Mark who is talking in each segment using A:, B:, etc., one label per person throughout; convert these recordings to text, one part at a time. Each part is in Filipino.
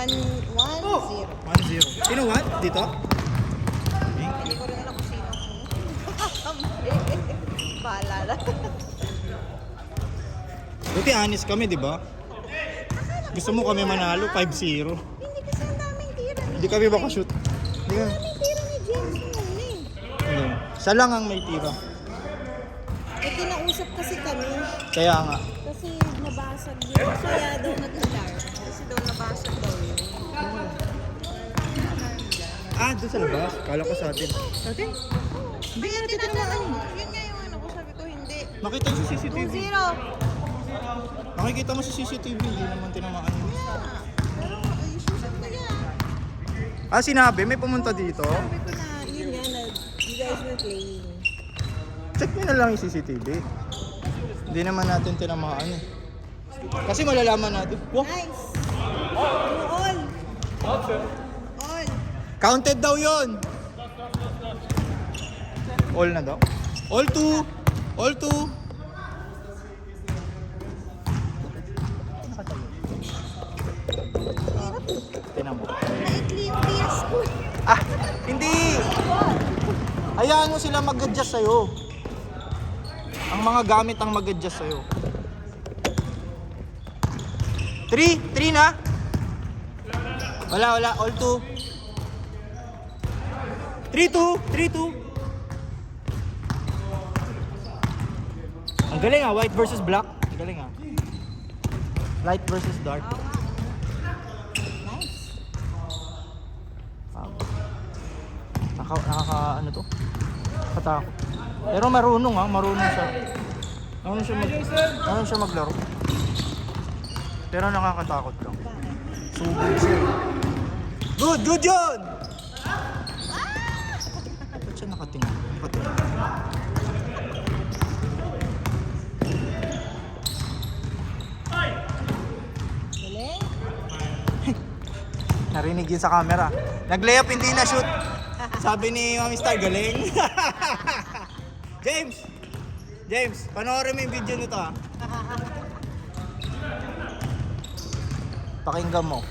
A: 1-0.
B: 1-0. Sino 1? Dito?
A: Hindi ko rin alam kung sino. Bahala na.
B: Buti honest kami, di ba? Gusto mo kami manalo, 5-0.
A: Hindi kasi ang daming tira.
B: Hindi kami makashoot. Hindi ka.
A: Ang daming tira ni James noon eh.
B: Hindi. Siya lang ang may tira.
A: Eh, kinausap kasi kami.
B: Kaya nga.
A: Kasi nabasag yun. Kaya daw nag-alarm. Kasi daw nabasag daw yun.
B: Ah, doon sa labas. Kala ko sa atin. Sa atin?
A: Hindi nga tinatanong. Yun nga yung ano ko. Sabi ko hindi.
B: Nakita mo sa CCTV.
A: 2-0.
B: Nakikita mo sa CCTV. Hindi naman tinamaan yun.
A: Pero sabi ko yan.
B: Ah, sinabi? May pumunta dito?
A: Sabi ko na yun nga na you guys were playing.
B: Check nyo na lang yung CCTV. Hindi naman natin tinamaan eh. Kasi malalaman natin. Wow.
A: Nice. All. All.
B: Counted daw yun. All na daw. All two. All two. Tinan mo.
A: Naikli yung PS ko.
B: Ah, hindi. Hayaan mo sila mag-adjust sa'yo. Ang mga gamit ang mag-adjust sa'yo. 3 na. Wala. All two. 3-2. Ang galing ah, white versus black. Ang galing ah. Light versus dark.
A: Nice.
B: Nakaka ano to? Katakot. Pero marunong siya. Marunong siya maglaro. Pero nakakatakot lang. Subog siya. Good yun! Ba't siya nakatingin?
A: Galing.
B: Narinig yun sa camera. Nag-layup, hindi na shoot. Sabi ni Mami Star, galing. James, panoorin mo yung video nito ha. Pakinggan mo.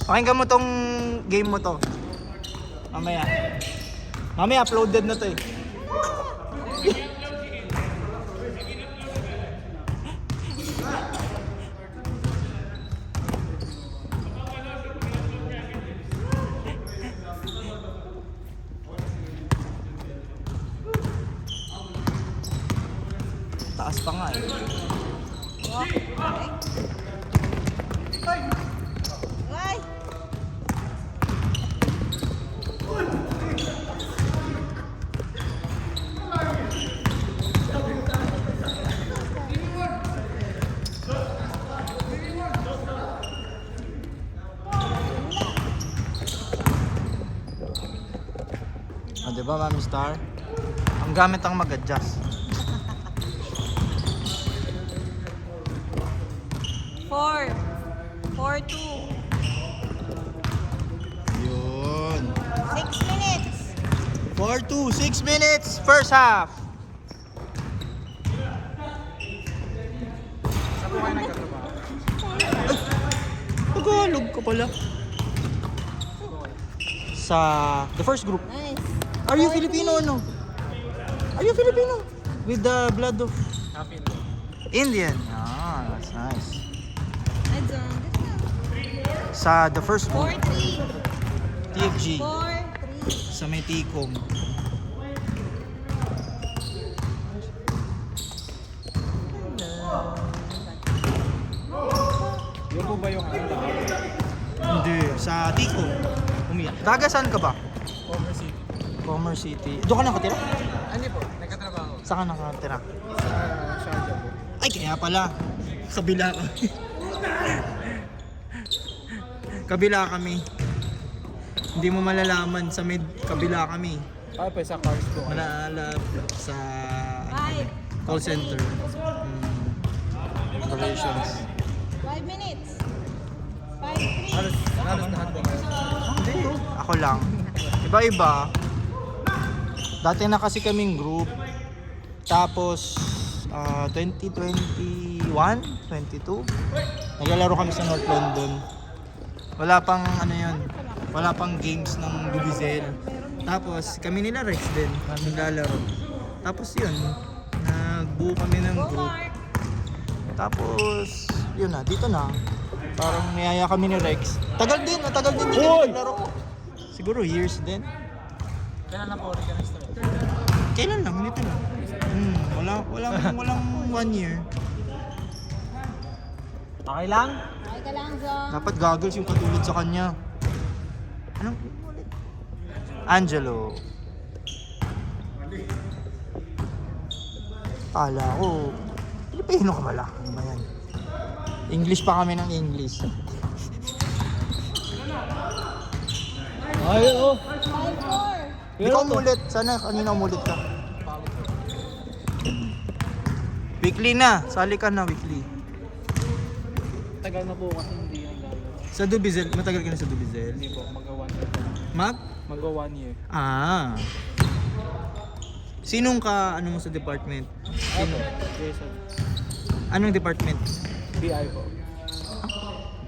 B: Pakinggan mo tong game mo to. Mamaya uploaded na to eh. Taas pa nga eh.
A: Ay!
B: O, diba, Mami Star? Ang gamit ang mag-adjust.
A: 4-2.
B: Yun.
A: 6 minutes.
B: 4-2, 6 minutes, first half. Saan po kayo nagkatrabaho? Tagalog ka pala. Sa the first group.
A: Nice.
B: Are you Filipino or no? Are you Filipino? With the blood of Indian. Ah, that's nice. Sa the first group,
A: 4-3.
B: TFG.
A: 4-3.
B: Sa may Tikom.
C: Yun po ba yung
B: Hindi, sa Tikom. Umiyak. Taga saan ka ba?
C: Commerce City?
B: Commerce City. Doon ka nakatira?
C: Hindi po, nagkatrabaho.
B: Saan ka nakatira?
C: Sa Sharjah po.
B: Ay, kaya pala. Kabila ka. Kabila kami. Hindi mo malalaman sa mid kabila kami.
C: Ah, pa sa cars po.
B: Malala sa
A: 5.
B: call center. Operations.
A: 5 minutes. 5-3.
C: Halos lahat po.
B: Hindi. Ako lang. Iba-iba. Dati na kasi kaming group. Tapos 2021 21, 22. Naglalaro kami sa North London. Wala pang ano yun, wala pang games ng Dubizel. Tapos kami nila Rex din, naglalaro. Tapos yun, nagbuo kami ng group. Tapos, yun na, dito na. Parang niyaya kami ni Rex. Tagal din kami naglaro. Siguro years din.
C: Kailan na po ulit ka na-start?
B: Kailan lang, nito lang. Walang 1 year.
C: Okay lang?
A: Ay ka lang, Zong.
B: Dapat goggles yung katulad sa kanya. Anong ulit? Angelo. Kala ko, Pilipino ka pala. Ano ba yan? English pa kami ng English.
C: Ay, oo.
A: 5-4.
B: Hindi ka umulit. Sana kanina umulit ka. Weekly na. Sali ka na weekly.
C: Tagal na po kasi hindi naglalaro.
B: Sa Dubizel, matagal ka na sa Dubizel?
C: Hindi po, mag-1 year.
B: Mag?
C: 1 year.
B: Ah. Sinong ka, ano mo sa department? Sino?
C: Jason.
B: Anong department?
C: BI po.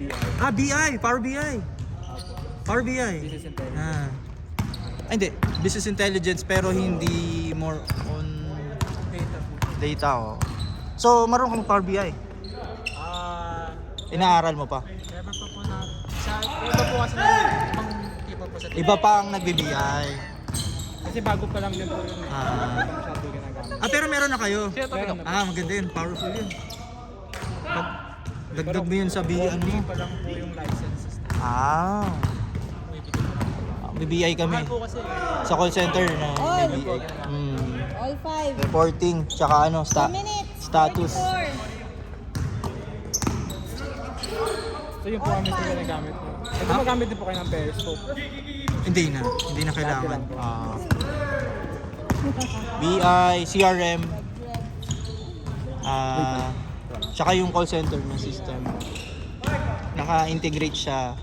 C: BI.
B: Ah, BI. Power BI. Power BI.
C: Business intelligence.
B: Ah. Ay, hindi. Business intelligence pero hindi more on
C: Data po.
B: data. Oh. So, marunong kang Power BI. Inaaral mo pa.
C: Never pa po na. Sa iba po kasi na ibang tipo po sa
B: Iba pa ang nagbi-BI.
C: Kasi bago pa lang din po yun.
B: Ah.
C: Masyado ginagamit.
B: Ah, pero meron na kayo.
C: Meron na po.
B: Ah, maganda yun. Powerful yun. Pag dagdag mo yun sa BI, ano mo?
C: pa lang po yung licenses.
B: Ah.
C: May bigay pa lang.
B: BBI kami.
C: Mahal po kasi.
B: Sa call center na
A: All.
B: BBI.
A: All 5.
B: Reporting, tsaka ano,
A: 2 minutes.
B: status.
A: 44.
C: So yung po kami sila nagamit po. Ito magamit din po kayo ng Periscope.
B: Hindi na kailangan. BI, CRM, tsaka yung call center na system. Naka-integrate siya.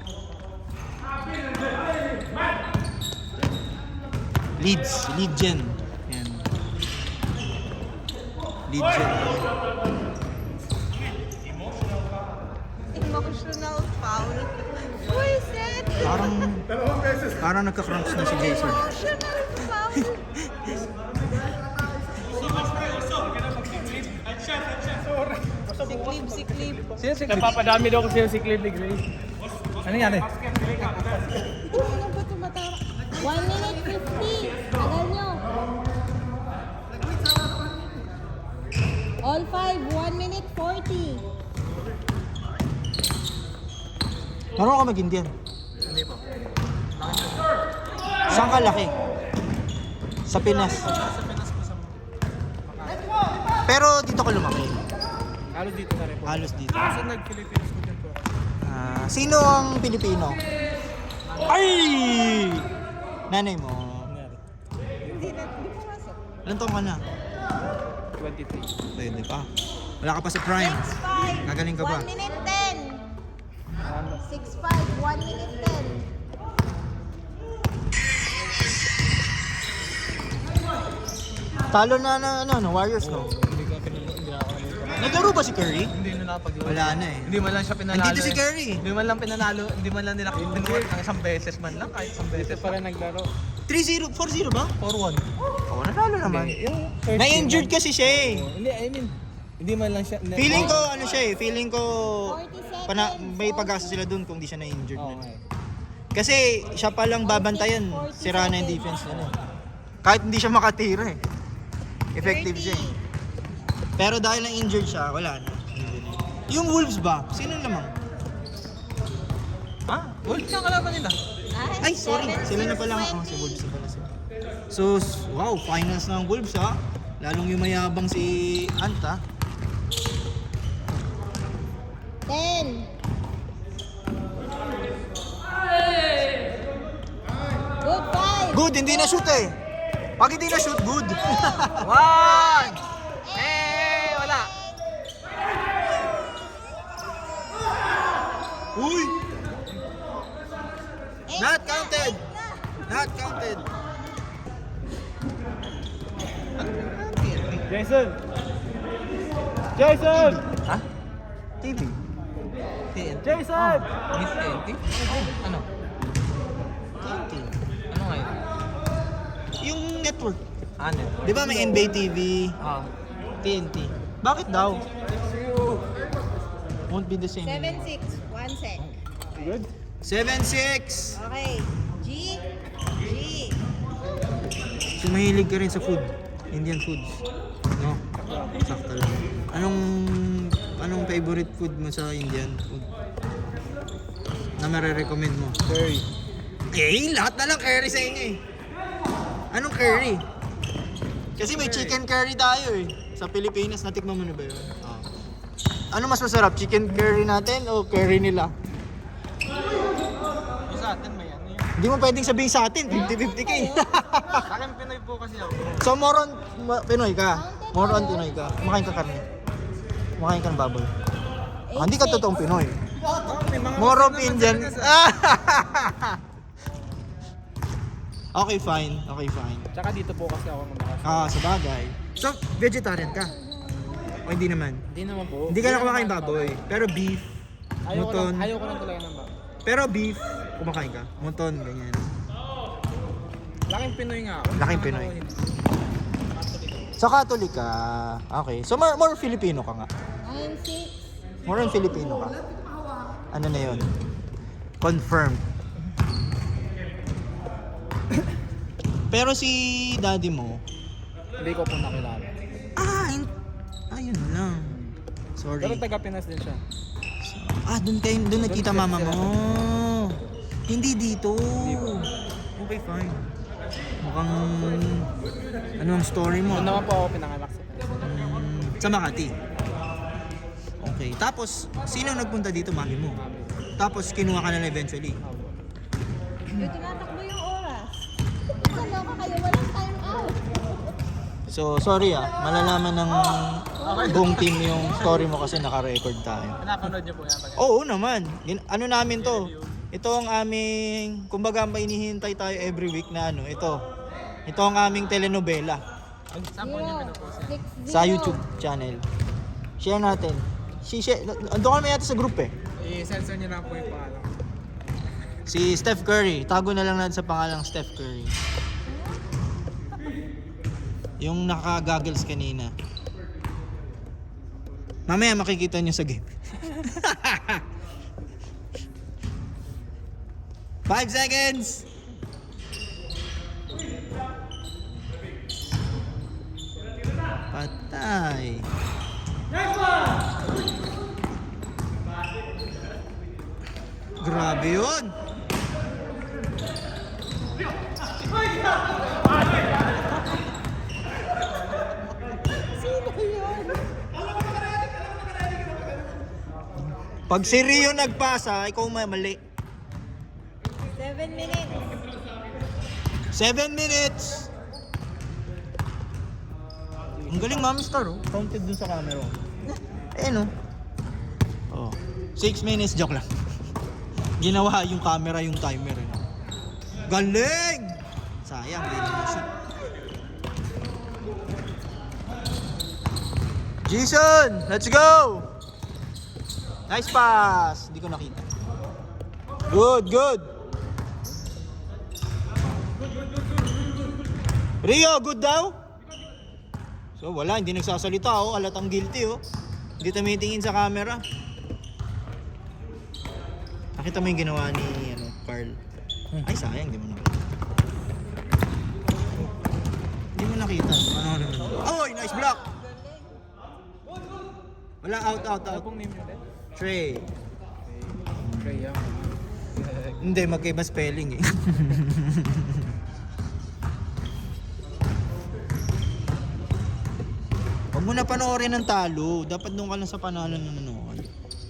B: Lead gen. Yan. Lead gen.
A: Emotional foul. Who is it?
B: Parang nagka-cramps na si Jason.
A: Emotional foul. Si Clip.
C: Sino si Clip? Napapadami daw kasi yung si Clip ni Grace. Ano yan eh?
A: Ano ba tumatama? 1 minute 50. Tagal nyo. All 5, 1 minute 40.
B: Marunong ka mag-Indian?
C: Hindi po.
B: Saan ka laki? Sa Pinas.
C: Sa Pinas po sa
B: Pero dito ka lumaki.
C: halos dito na rin po.
B: Halos dito.
C: Kasi nag-Philippines ko din po.
B: Sino ang Pilipino? Ay! Nanay mo.
A: Hindi pumasok.
B: Ilan taon ka na?
C: 23.
B: Pwede pa. Wala ka pa sa prime.
A: 6-5.
B: Gagaling ka pa.
A: 1 minute 10. 6-5, 1 minute 10.
B: Talo na ng Warriors, no?
C: Hindi ko pinanalo.
B: Naglaro ba si Curry?
C: Hindi na napaglaro.
B: Wala na eh.
C: Hindi man lang siya pinanalo.
B: Nandito si Curry.
C: Hindi man lang pinanalo. Hindi man lang nila pinanalo ng isang beses man lang. Kahit isang beses pa rin naglaro.
B: 3-0, 4-0 ba?
C: 4-1.
B: Oo, nanalo naman. Na-injured kasi siya eh.
C: Hindi, I mean, hindi man lang siya.
B: Feeling ko, feeling ko
A: 40 seconds.
B: may pag-asa sila dun kung di siya na-injured.
C: Okay.
B: Kasi siya palang babantayan, sira na yung defense na. Kahit hindi siya makatira eh. Effective siya eh. Pero dahil na-injured siya, wala na. Yung Wolves ba? Sino naman?
C: Ah, Wolves ang kalaban nila.
B: Ay, sorry. Sila na pala. Oh, si Wolves na pala sila. So, wow, finals ng Wolves ha. Lalong yung mayabang si Anta.
A: 10. Good 5.
B: Good, hindi na shoot eh. Pag hindi na shoot, good.
C: 1! Wala!
B: Uy! Not counted! Not counted!
C: Jason! Jason!
B: Ha? TV.
C: TNT.
D: Jason!
C: Miss TNT? Ano?
B: TNT.
C: Ano nga yun?
B: Yung network.
C: Ano?
B: Di ba may NBA TV,
C: Ah.
B: TNT? Bakit daw? Won't be the same.
A: 7-6. 1 sec.
D: Good?
B: 7-6!
A: Okay. G. G.
B: So mahilig ka rin sa food. Indian foods. No? Sakto lang. Anong favorite food mo sa Indian food? Na marirecommend mo?
D: Curry.
B: Lahat na lang curry sa inyo eh. Anong curry? Kasi may chicken curry tayo eh. Sa Pilipinas, natikman mo na ba yun? Ano mas masarap? Chicken curry natin o curry nila?
C: Yung sa atin may ano yun.
B: Hindi mo pwedeng sabihin sa atin, 50-50 ka eh.
C: Sa akin Pinoy po kasi ako.
B: So more on Pinoy ka? More on Pinoy ka? Kumakain ka karne? Kumakain ka ng baboy? Hindi ka totoong Pinoy. More of Indian. Okay, fine. Okay, fine.
D: Tsaka dito po kasi ako nabakasyon.
B: Sa bagay. So, vegetarian ka? O hindi naman?
D: Hindi naman po.
B: Hindi ka na kumakain baboy. Pero beef, muton.
D: Ayaw ko lang talaga ng baboy.
B: Pero beef, kumakain ka? Muton, ganyan.
D: Laking Pinoy nga ako.
B: Laking Pinoy. So, Catholic ka. Okay. So, more Filipino ka nga.
A: 9-6.
B: More on Filipino ka. Ano na yun? Confirmed. Pero si daddy mo,
D: Hindi ko po nakilala.
B: ayun lang. Sorry.
D: Pero taga Pinas din siya.
B: Doon nakita mama mo. Hindi dito. Okay, fine. Mukhang, ano ang story mo?
D: Doon naman po ako pinanganak sa Pinas.
B: Sa Makati. Okay. Tapos, sino nagpunta dito? Mami mo. Tapos, kinuha ka na eventually.
A: Yung tinatakbo yung oras. Kaloka kayo. Walang time out.
B: So, sorry malalaman ng buong team yung story mo kasi naka-record tayo.
C: Pinapanood niyo po yan.
B: Oo naman. Ano namin to? Ito ang aming, kumbaga may hinihintay tayo every week na ito. Ito ang aming telenovela
C: Saan po niyo pinupost yan?
A: 6-0.
B: sa YouTube channel. Share natin. Doon kami yata sa group eh.
D: I-censor niyo lang po yung pangalan.
B: Si Steph Curry. Tago na lang natin sa pangalang Steph Curry. Yung naka-goggles kanina. Mamaya makikita nyo sa game. 5 seconds! Patay. Grabe yun! Pag si Rio nagpasa, ikaw mali.
A: 7 minutes.
B: 7 minutes! Ang galing, Mami Star, oh. Counted dun sa camera. Ayun, oh. 6 minutes, joke lang. Ginawa yung camera yung timer, eh. Galing! Sayang, hindi na shoot. Jason, let's go! Nice pass! Hindi ko nakita. Good, good! Rio, good daw? So wala, hindi nagsasalita oh. Halatang guilty oh. Hindi tumitingin sa camera. Nakita mo yung ginawa ni Carl? Ay sayang, hindi mo nakita. Hindi mo nakita. Ano naman? Oh, nice block! Wala, out.
D: Ano pong name niyo ulit?
B: Trey.
D: Trey Young.
B: Hindi, magkaiba spelling eh. Huwag mo na panoorin ng talo. Dapat doon ka lang sa panalo na nanood.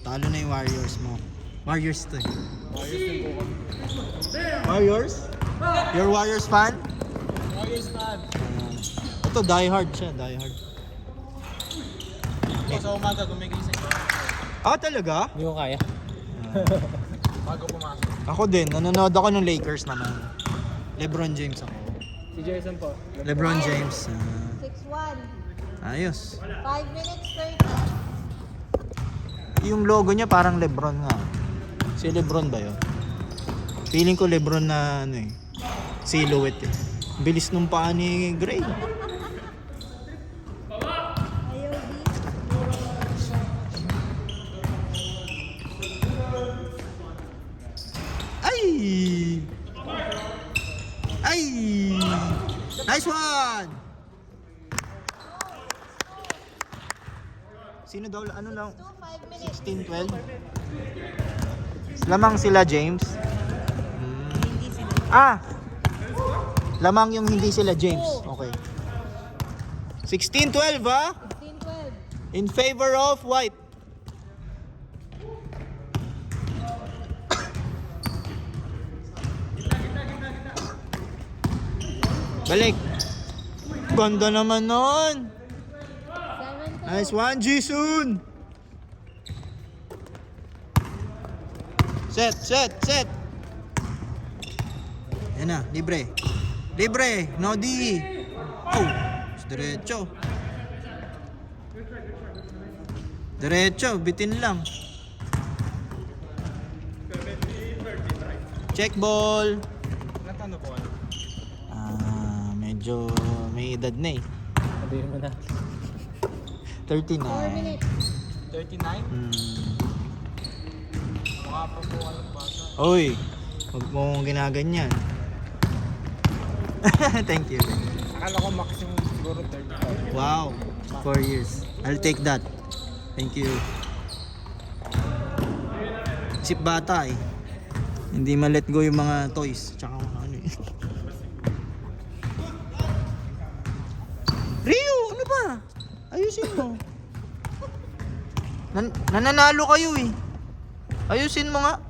B: Talo na yung Warriors mo. Warriors to eh.
D: Warriors din po kami.
B: Warriors? You're Warriors fan?
D: Warriors fan.
B: Ito, die hard siya. Die hard.
C: Sa umaga gumigising ko.
B: Talaga?
D: Hindi ko kaya.
C: Bago pumasok.
B: Ako din. Nanonood ako ng Lakers naman. LeBron James ako.
D: Si Jason po.
B: LeBron James.
A: 6-1.
B: Ayos.
A: 5 minutes 30.
B: Yung logo niya parang Lebron nga. Si Lebron ba yun? Feeling ko Lebron na ano eh. Silhouette eh. Bilis nung paa ni Gray.
A: Ayaw
B: Ay! Ay! Nice one! Sino daw? Ano lang?
A: 5 minutes.
B: 16-12? Lamang sila, James? Ah! Lamang yung hindi sila, James. Okay. 16-12, ha?
A: 16-12.
B: In favor of white. Balik. Ganda naman nun.
A: 7-2.
B: Nice one, Jisun. Set. Yan na, libre. Libre, no di. Oh, diretso. Diretso, bitin lang. Check ball.
C: Natano po ano?
B: Medyo may edad na eh.
D: Sabihin mo na.
B: 39.
A: 4 minutes.
C: 39? Mukha pa po alam bata.
B: Oy, huwag mong ginaganyan. Thank you.
D: Akala ko maximum siguro 35.
B: Wow, 4 years. I'll take that. Thank you. Isip bata eh. Hindi ma-let go yung mga toys. Tsaka mga ano eh. Rio, ano ba? Ayusin mo. Nananalo kayo eh. Ayusin mo nga.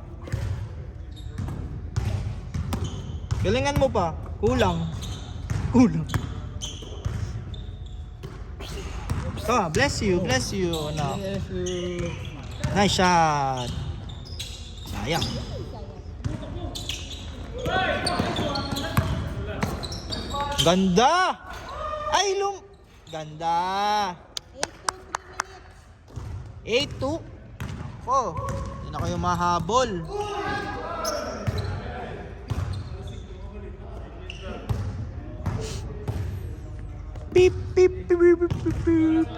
B: Galingan mo pa. Kulang. Bless you. No. Nice shot. Sayang. Ganda. Ganda. 8-2. Oh, hindi na kayo mahabol. Beep, beep, beep, beep, beep, beep.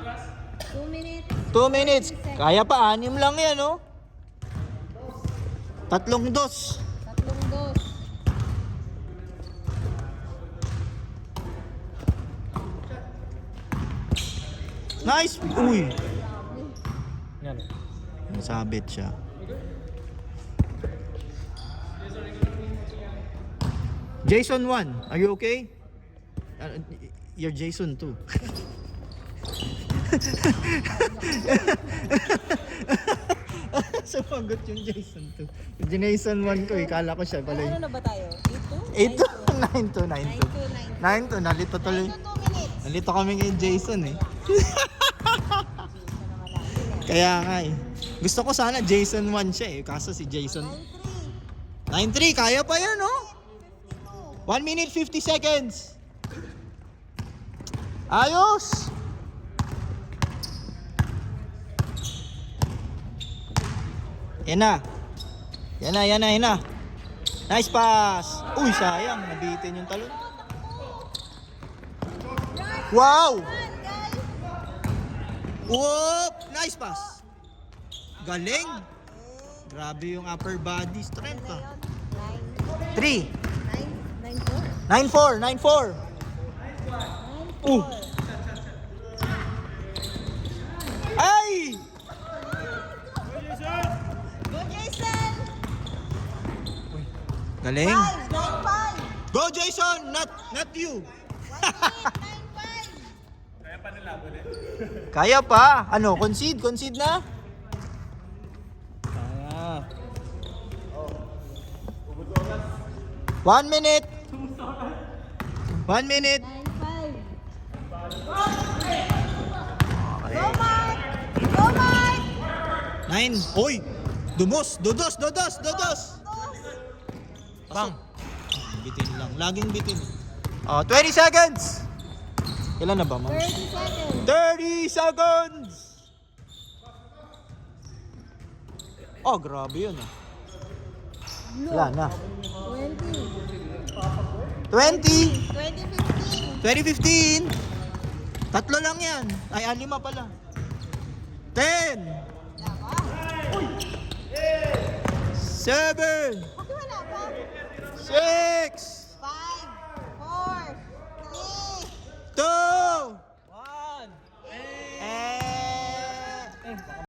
A: 2 minutes.
B: 2 minutes. Kaya pa, 6 lang yan, oh. 3-2.
A: 3-2.
B: Nice. Uy.
D: Yan.
B: Nasabit siya. Jason 1, are you okay? You're Jason 2. Sumagot yung Jason 2. Yung Jason 1 ko, kala ko siya pala
A: Ano
B: yung
A: na ba tayo?
B: 8-2,
A: 8-2?
B: 9-2. 9-2, nalito tuloy.
A: 2 minutes.
B: Nalito kami kay Jason eh. Kaya nga eh. Gusto ko sana Jason 1 siya eh. Kaso si Jason 9-3, kaya pa yan, no? 1 minute 50 seconds. Ayos! Yan na. Nice pass. Uy, sayang. Nabitin yung talon. Wow! Whoop! Nice pass. Galing. Grabe yung upper body strength ah. 3. 9-4. 9-4. Ay!
A: Go Jason!
B: Galing.
A: 9-5.
B: Go Jason, not you.
A: 9-5.
B: Kaya pa. Ano, concede na?
D: Kaya.
B: 1 minute. 1 minute.
A: 9-5. Go Mark! Go Mark!
B: 9. Oy! Dodos! Bang! Bitin lang. Laging bitin. 20 seconds! Ilan na ba, ma'am?
A: 30 seconds.
B: 30 seconds! Oh, grabe yun ah. Wala na.
A: 20.
B: 20!
A: 2015.
B: 2015! Tatlo lang yan. Ay, 5 pala. 10! 7!
A: Bakit wala pa?
B: 6!